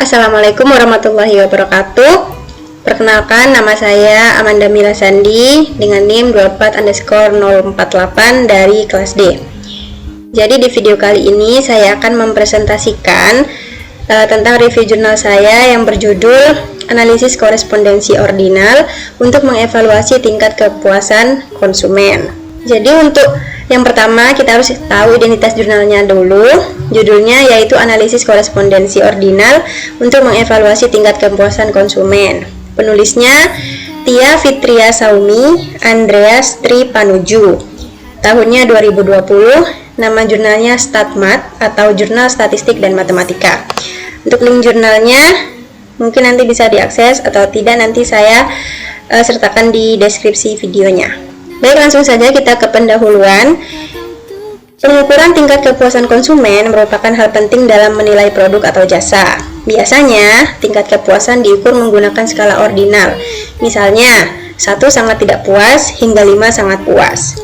Assalamualaikum warahmatullahi wabarakatuh. Perkenalkan, nama saya Amanda Mila Sandi dengan NIM 24_048 dari kelas D. Jadi di video kali ini saya akan mempresentasikan tentang review jurnal saya yang berjudul Analisis Korespondensi Ordinal untuk mengevaluasi tingkat kepuasan konsumen. Jadi untuk yang pertama kita harus tahu identitas jurnalnya dulu. Judulnya yaitu Analisis Korespondensi Ordinal untuk mengevaluasi tingkat kepuasan konsumen. Penulisnya Tia Fitria Saumi Andreas Tripanuju. Tahunnya 2020. Nama jurnalnya StatMat atau Jurnal Statistik dan Matematika. Untuk link jurnalnya mungkin nanti bisa diakses atau tidak, nanti saya sertakan di deskripsi videonya. Baik, langsung saja kita ke pendahuluan. Pengukuran tingkat kepuasan konsumen merupakan hal penting dalam menilai produk atau jasa. Biasanya, tingkat kepuasan diukur menggunakan skala ordinal. Misalnya, 1 sangat tidak puas hingga 5 sangat puas.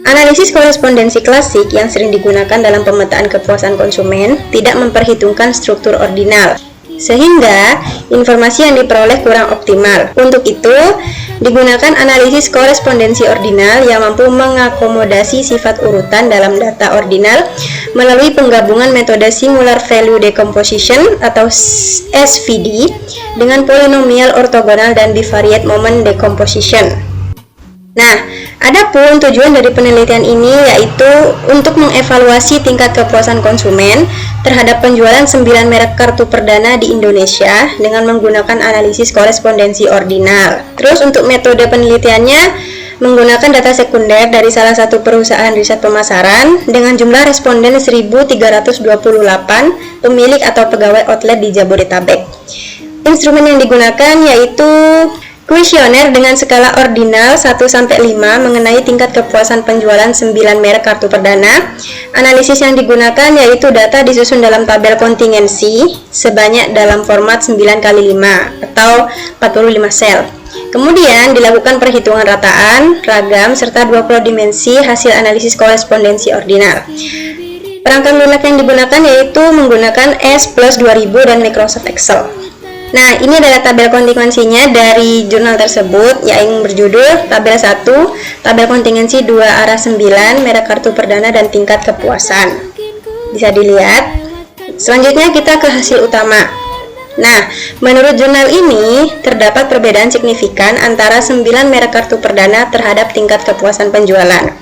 Analisis korespondensi klasik yang sering digunakan dalam pemetaan kepuasan konsumen tidak memperhitungkan struktur ordinal, sehingga informasi yang diperoleh kurang optimal. Untuk itu, digunakan analisis korespondensi ordinal yang mampu mengakomodasi sifat urutan dalam data ordinal melalui penggabungan metode Singular Value Decomposition atau SVD dengan polinomial ortogonal dan bivariate moment decomposition. Nah, adapun tujuan dari penelitian ini yaitu untuk mengevaluasi tingkat kepuasan konsumen terhadap penjualan 9 merek kartu perdana di Indonesia dengan menggunakan analisis korespondensi ordinal. Terus untuk metode penelitiannya menggunakan data sekunder dari salah satu perusahaan riset pemasaran dengan jumlah responden 1328 pemilik atau pegawai outlet di Jabodetabek. Instrumen yang digunakan yaitu kuesioner dengan skala ordinal 1-5 mengenai tingkat kepuasan penjualan 9 merek kartu perdana. Analisis yang digunakan yaitu data disusun dalam tabel kontingensi sebanyak dalam format 9x5 atau 45 sel. Kemudian dilakukan perhitungan rataan, ragam, serta 20 dimensi hasil analisis korespondensi ordinal. Perangkat lunak yang digunakan yaitu menggunakan S+2000 dan Microsoft Excel. Nah, ini adalah tabel kontingensinya dari jurnal tersebut yang berjudul Tabel 1, Tabel Kontingensi 2 arah 9, merek kartu perdana dan tingkat kepuasan. Bisa dilihat. Selanjutnya kita ke hasil utama. Nah, menurut jurnal ini terdapat perbedaan signifikan antara 9 merek kartu perdana terhadap tingkat kepuasan penjualan.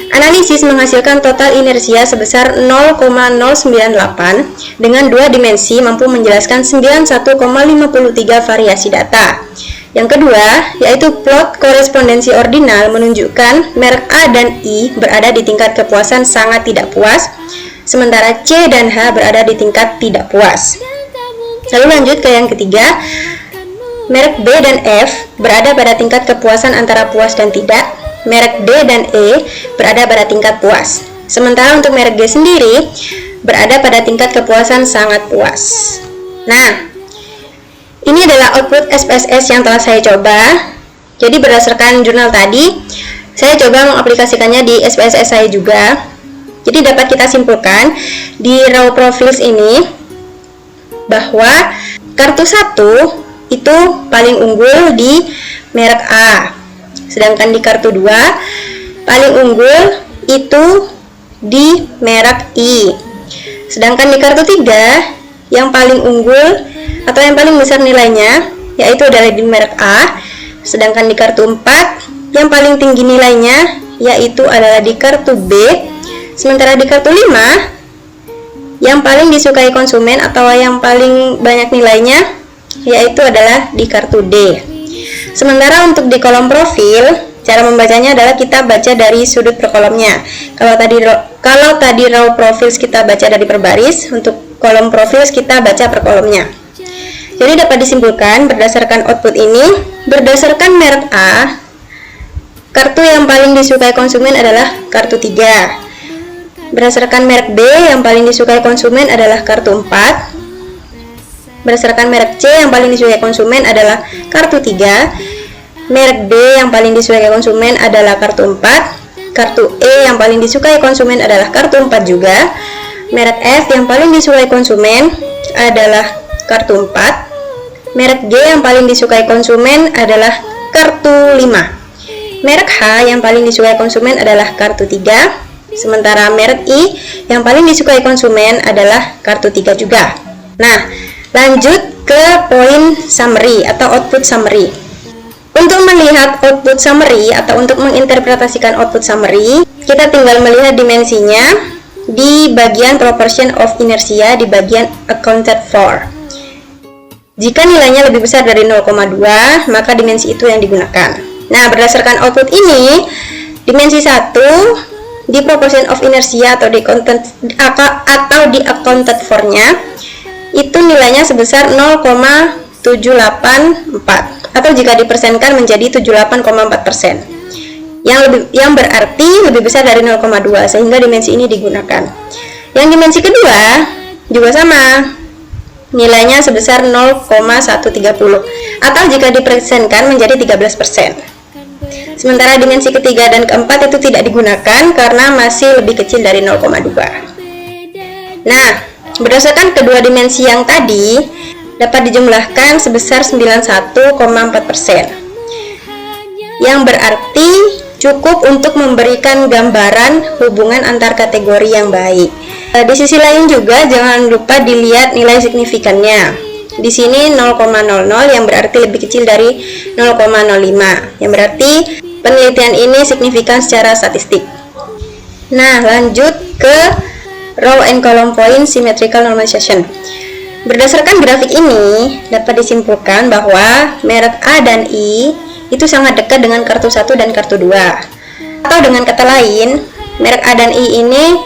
Analisis menghasilkan total inersia sebesar 0,098 dengan 2 dimensi mampu menjelaskan 91,53 variasi data. Yang kedua, yaitu plot korespondensi ordinal menunjukkan merek A dan I berada di tingkat kepuasan sangat tidak puas, sementara C dan H berada di tingkat tidak puas. Lalu lanjut ke yang ketiga, merek B dan F berada pada tingkat kepuasan antara puas dan tidak. Merek D dan E berada pada tingkat puas. Sementara untuk merek G sendiri berada pada tingkat kepuasan sangat puas. Nah, ini adalah output SPSS yang telah saya coba. Jadi berdasarkan jurnal tadi, saya coba mengaplikasikannya di SPSS saya juga. Jadi dapat kita simpulkan di raw profiles ini bahwa kartu 1 itu paling unggul di merek A. Sedangkan di kartu 2 paling unggul itu di merek I. Sedangkan di kartu 3 yang paling unggul atau yang paling besar nilainya yaitu adalah di merek A. Sedangkan di kartu 4 yang paling tinggi nilainya yaitu adalah di kartu B. Sementara di kartu 5 yang paling disukai konsumen atau yang paling banyak nilainya yaitu adalah di kartu D. Sementara untuk di kolom profil, cara membacanya adalah kita baca dari sudut per kolomnya. Kalau tadi raw profils kita baca dari per baris, untuk kolom profils kita baca per kolomnya. Jadi dapat disimpulkan berdasarkan output ini, berdasarkan merek A, kartu yang paling disukai konsumen adalah kartu 3. Berdasarkan merek B, yang paling disukai konsumen adalah kartu 4. Berdasarkan merek C, yang paling disukai konsumen adalah kartu 3. Merek D yang paling disukai konsumen adalah kartu 4. Kartu E yang paling disukai konsumen adalah kartu 4 juga. Merek F yang paling disukai konsumen adalah kartu 4. Merek G yang paling disukai konsumen adalah kartu 5. Merek H yang paling disukai konsumen adalah kartu 3. Sementara merek I yang paling disukai konsumen adalah kartu 3 juga. Nah, lanjut ke poin summary atau output summary. Untuk melihat output summary atau untuk menginterpretasikan output summary, kita tinggal melihat dimensinya di bagian proportion of inertia di bagian accounted for. Jika nilainya lebih besar dari 0,2, maka dimensi itu yang digunakan. Nah, berdasarkan output ini, dimensi 1 di proportion of inertia atau di accounted for-nya itu nilainya sebesar 0,784 atau jika dipersenkan menjadi 78,4%. Yang berarti lebih besar dari 0,2 sehingga dimensi ini digunakan. Yang dimensi kedua juga sama. Nilainya sebesar 0,130 atau jika dipersenkan menjadi 13%. Sementara dimensi ketiga dan keempat itu tidak digunakan karena masih lebih kecil dari 0,2. Nah, berdasarkan kedua dimensi yang tadi dapat dijumlahkan sebesar 91,4%. Yang berarti cukup untuk memberikan gambaran hubungan antar kategori yang baik. Di sisi lain juga jangan lupa dilihat nilai signifikannya. Di sini 0,00 yang berarti lebih kecil dari 0,05. Yang berarti penelitian ini signifikan secara statistik. Nah, lanjut ke row and column point symmetrical normalization. Berdasarkan grafik ini dapat disimpulkan bahwa merek A dan I itu sangat dekat dengan kartu 1 dan kartu 2. Atau dengan kata lain, merek A dan I ini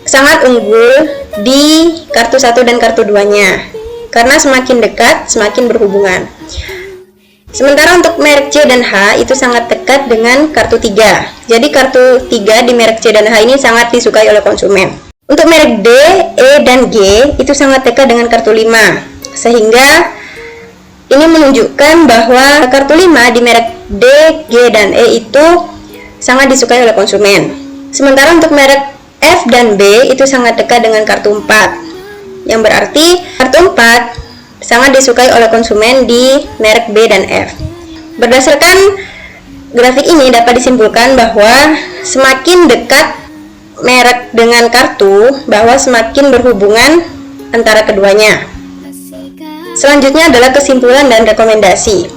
sangat unggul di kartu 1 dan kartu 2-nya. Karena semakin dekat, semakin berhubungan. Sementara untuk merek C dan H itu sangat dekat dengan kartu 3. Jadi kartu 3 di merek C dan H ini sangat disukai oleh konsumen. Untuk merek D, E, dan G itu sangat dekat dengan kartu 5. Sehingga ini menunjukkan bahwa kartu 5 di merek D, G, dan E itu sangat disukai oleh konsumen. Sementara untuk merek F dan B itu sangat dekat dengan kartu 4. Yang berarti kartu 4 sangat disukai oleh konsumen di merek B dan F. Berdasarkan grafik ini dapat disimpulkan bahwa semakin dekat merek dengan kartu, bahwa semakin berhubungan antara keduanya. Selanjutnya adalah kesimpulan dan rekomendasi.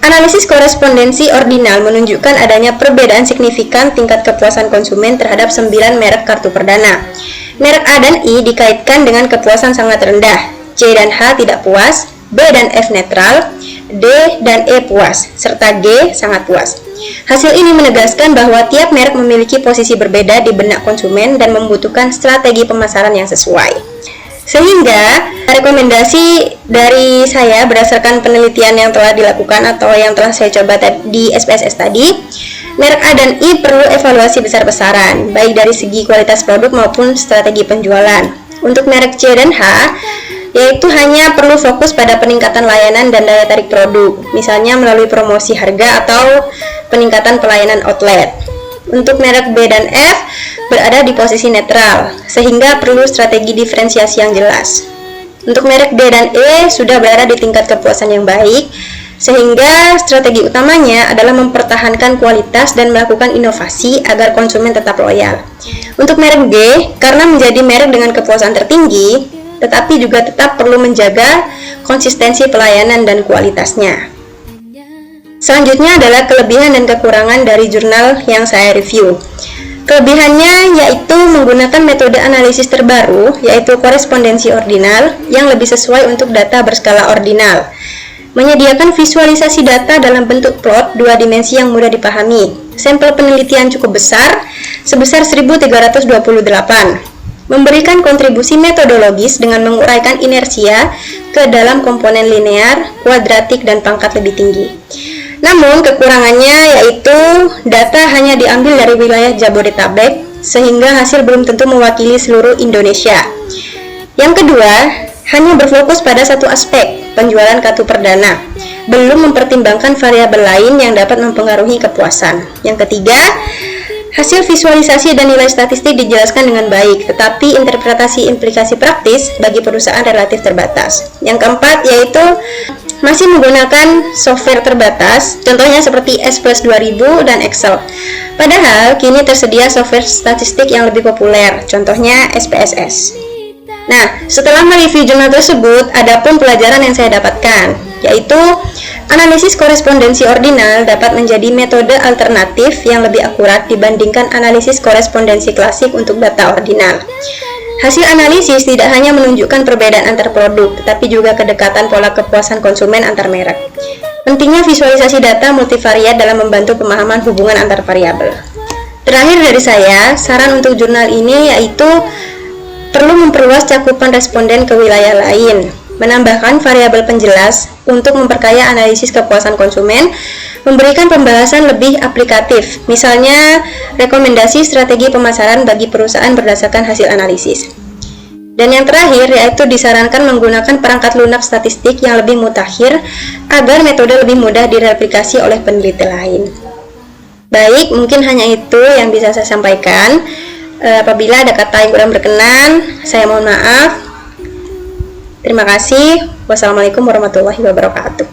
Analisis korespondensi ordinal menunjukkan adanya perbedaan signifikan tingkat kepuasan konsumen terhadap 9 merek kartu perdana. Merek A dan I dikaitkan dengan kepuasan sangat rendah, C dan H tidak puas, B dan F netral, D dan E puas, serta G sangat puas. Hasil ini menegaskan bahwa tiap merek memiliki posisi berbeda di benak konsumen dan membutuhkan strategi pemasaran yang sesuai. Sehingga rekomendasi dari saya berdasarkan penelitian yang telah dilakukan atau yang telah saya coba di SPSS tadi, merek A dan I perlu evaluasi besar-besaran, baik dari segi kualitas produk maupun strategi penjualan. Untuk merek C dan H, yaitu hanya perlu fokus pada peningkatan layanan dan daya tarik produk, misalnya melalui promosi harga atau peningkatan pelayanan outlet. Untuk merek B dan F berada di posisi netral, sehingga perlu strategi diferensiasi yang jelas. Untuk merek D dan E sudah berada di tingkat kepuasan yang baik, sehingga strategi utamanya adalah mempertahankan kualitas dan melakukan inovasi agar konsumen tetap loyal. Untuk merek G, karena menjadi merek dengan kepuasan tertinggi, tetapi juga tetap perlu menjaga konsistensi pelayanan dan kualitasnya. Selanjutnya adalah kelebihan dan kekurangan dari jurnal yang saya review. Kelebihannya yaitu menggunakan metode analisis terbaru, yaitu korespondensi ordinal, yang lebih sesuai untuk data berskala ordinal. Menyediakan visualisasi data dalam bentuk plot 2 dimensi yang mudah dipahami. Sampel penelitian cukup besar, sebesar 1328. Memberikan kontribusi metodologis dengan menguraikan inersia ke dalam komponen linear, kuadratik, dan pangkat lebih tinggi. Namun kekurangannya yaitu data hanya diambil dari wilayah Jabodetabek, sehingga hasil belum tentu mewakili seluruh Indonesia. Yang kedua, hanya berfokus pada satu aspek, penjualan kartu perdana, belum mempertimbangkan variabel lain yang dapat mempengaruhi kepuasan. Yang ketiga, Hasil visualisasi dan nilai statistik dijelaskan dengan baik, tetapi interpretasi implikasi praktis bagi perusahaan relatif terbatas. Yang keempat yaitu masih menggunakan software terbatas, contohnya seperti S+2000 dan Excel. Padahal kini tersedia software statistik yang lebih populer, contohnya SPSS. Nah, setelah mereview jurnal tersebut, ada pun pelajaran yang saya dapatkan, yaitu analisis korespondensi ordinal dapat menjadi metode alternatif yang lebih akurat dibandingkan analisis korespondensi klasik untuk data ordinal. Hasil analisis tidak hanya menunjukkan perbedaan antar produk, tetapi juga kedekatan pola kepuasan konsumen antar merek. Pentingnya visualisasi data multivariat dalam membantu pemahaman hubungan antar variabel. Terakhir dari saya, saran untuk jurnal ini yaitu perlu memperluas cakupan responden ke wilayah lain, menambahkan variabel penjelas untuk memperkaya analisis kepuasan konsumen, memberikan pembahasan lebih aplikatif, misalnya rekomendasi strategi pemasaran bagi perusahaan berdasarkan hasil analisis. Dan yang terakhir yaitu disarankan menggunakan perangkat lunak statistik yang lebih mutakhir agar metode lebih mudah direplikasi oleh peneliti lain. Baik, mungkin hanya itu yang bisa saya sampaikan. Apabila ada kata yang kurang berkenan, saya mohon maaf. Terima kasih. Wassalamualaikum warahmatullahi wabarakatuh.